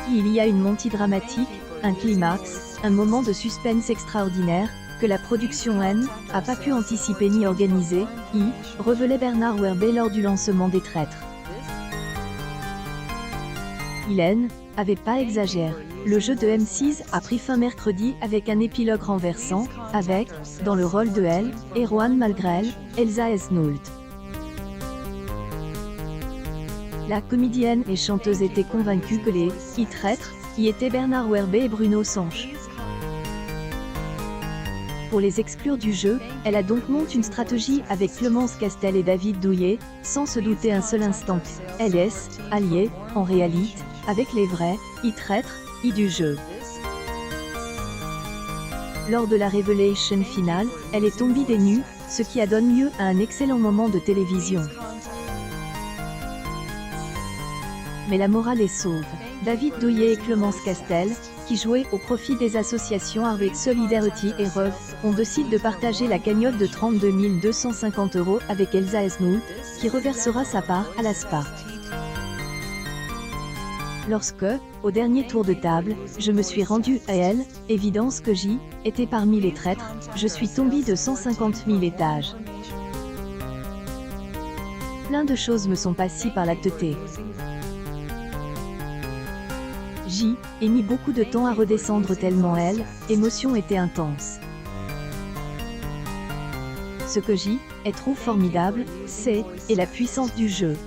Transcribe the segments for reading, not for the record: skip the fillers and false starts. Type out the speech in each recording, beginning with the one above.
Il y a une montée dramatique, un climax, un moment de suspense extraordinaire, que la production N a pas pu anticiper ni organiser, révélait Bernard Werber lors du lancement des Traîtres. Il avait pas exagéré. Le jeu de M6 a pris fin mercredi avec un épilogue renversant, avec, dans le rôle de Elle, Erwan Malgrel, Elsa Esnoult. La comédienne et chanteuse était convaincue que les traîtres y étaient Bernard Werber et Bruno Sanche. Pour les exclure du jeu, elle a donc monté une stratégie avec Clémence Castel et David Douillet, sans se douter un seul instant qu'elle est alliée, en réalité, avec les vrais traîtres du jeu. Lors de la révélation finale, elle est tombée des nues, ce qui a donné lieu à un excellent moment de télévision. Mais la morale est sauve. David Douillet et Clémence Castel, qui jouaient au profit des associations avec Solidarity et REV, ont décidé de partager la cagnotte de 32 250 € avec Elsa Esnoult, qui reversera sa part à la SPA. Lorsque, au dernier tour de table, je me suis rendue à elle, évidence que j'y étais parmi les traîtres, je suis tombée de 150 000 étages. Plein de choses me sont passées par la tête. J'y ai mis beaucoup de temps à redescendre tellement l'émotion était intense. Ce que j'y trouve formidable, c'est la puissance du jeu.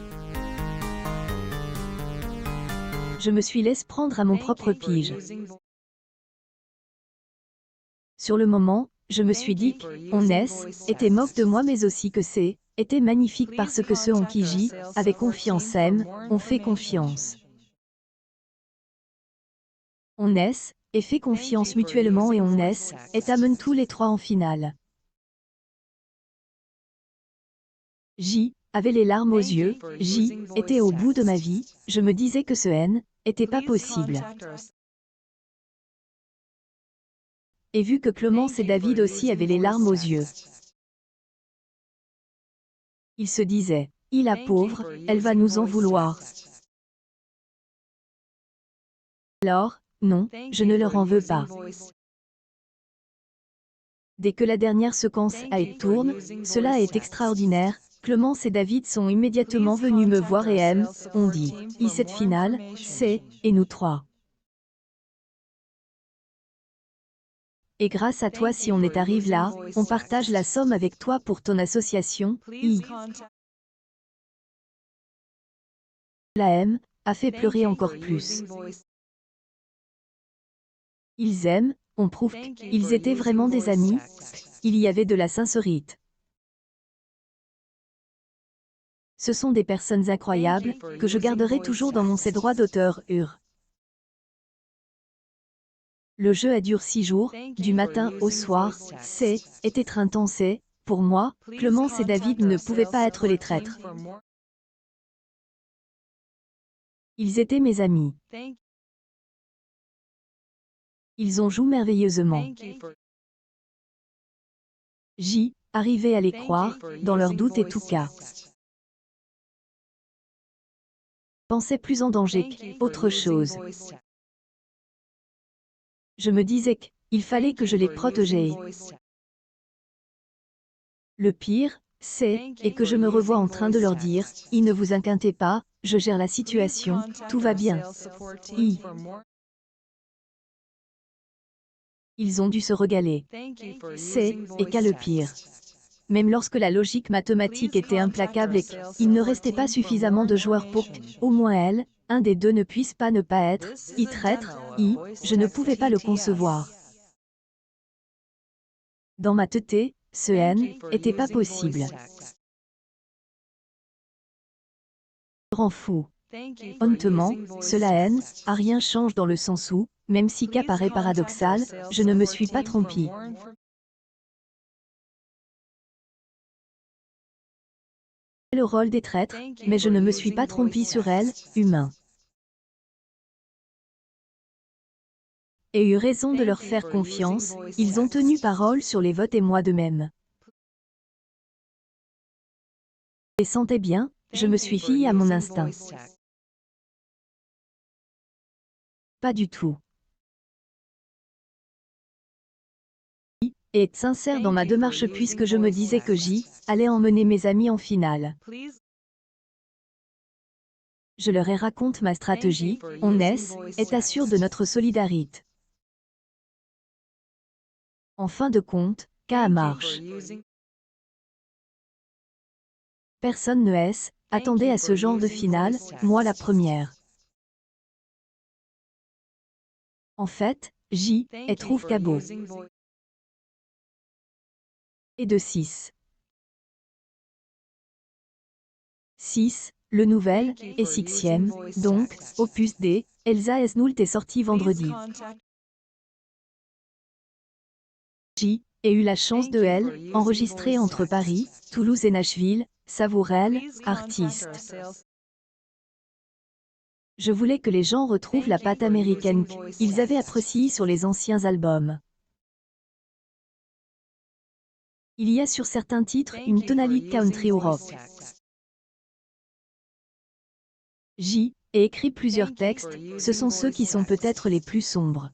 Je me suis laissé prendre à mon propre piège. Sur le moment, je me suis dit qu'on était moque de moi mais aussi que était magnifique parce que ceux en qui j'y avait confiance ont fait confiance. On et fait confiance mutuellement et on amène tous les trois en finale. J'y avait les larmes aux yeux, j'y étais au bout de ma vie, je me disais que ce était pas possible. Et vu que Clémence et David aussi avaient les larmes aux yeux. Ils se disaient, la pauvre, elle va nous en vouloir. Alors, non, je ne leur en veux pas. Dès que la dernière séquence a été tourne, cela est extraordinaire, Clémence et David sont immédiatement venus me voir et ont dit, cette finale, c'est, et nous trois. Et grâce à toi si on est arrivé là, on partage la somme avec toi pour ton association, La a fait pleurer encore plus. Ils on prouve qu'ils étaient vraiment des amis, il y avait de la sincérité. Ce sont des personnes incroyables, que je garderai toujours dans mon droit d'auteur. Le jeu a duré 6 jours, du matin au soir, était intense et, pour moi, Clémence et David ne pouvaient pas être les traîtres. Ils étaient mes amis. Ils ont joué merveilleusement. J'y arrivais à les croire, dans leurs doutes et tout cas. Pensais plus en danger qu'autre chose. Je me disais qu'il fallait que je les protégeais. Le pire, et que je me revois en train de leur dire, ne vous inquiétez pas, je gère la situation, tout va bien. Ils ont dû se régaler. Et qu'à le pire. Même lorsque la logique mathématique était implacable et qu'il ne restait pas suffisamment de joueurs pour qu'au moins un des deux ne puisse pas ne pas être, traître, je ne pouvais pas le concevoir. Dans ma tête, ce était pas possible. Rend fou. Honnêtement, cela a rien change dans le sens où, même si cas paraît paradoxal, je ne me suis pas trompée. Le rôle des traîtres, mais je ne me suis pas trompée sur elle, humain. Et eu raison de leur faire confiance, ils ont tenu parole sur les votes et moi de même. Et sentais bien, je me suis fiée à mon instinct. Pas du tout. Et être sincère dans ma démarche puisque je me disais que j'y allais emmener mes amis en finale. Je leur ai raconte ma stratégie, on est assure de notre solidarité. En fin de compte, qu'à marche. Personne ne attendait à ce genre de finale, moi la première. En fait, trouve cabot. Et de 6. 6, le nouvel, et sixième, donc, opus D, Elsa Esnoult est sorti vendredi. J'ai eu la chance de enregistrer entre Paris, Toulouse et Nashville, Savourel, artiste. Je voulais que les gens retrouvent la patte américaine qu'ils avaient appréciée sur les anciens albums. Il y a sur certains titres une tonalité country ou rock. J'ai écrit plusieurs textes, ce sont ceux qui sont peut-être les plus sombres.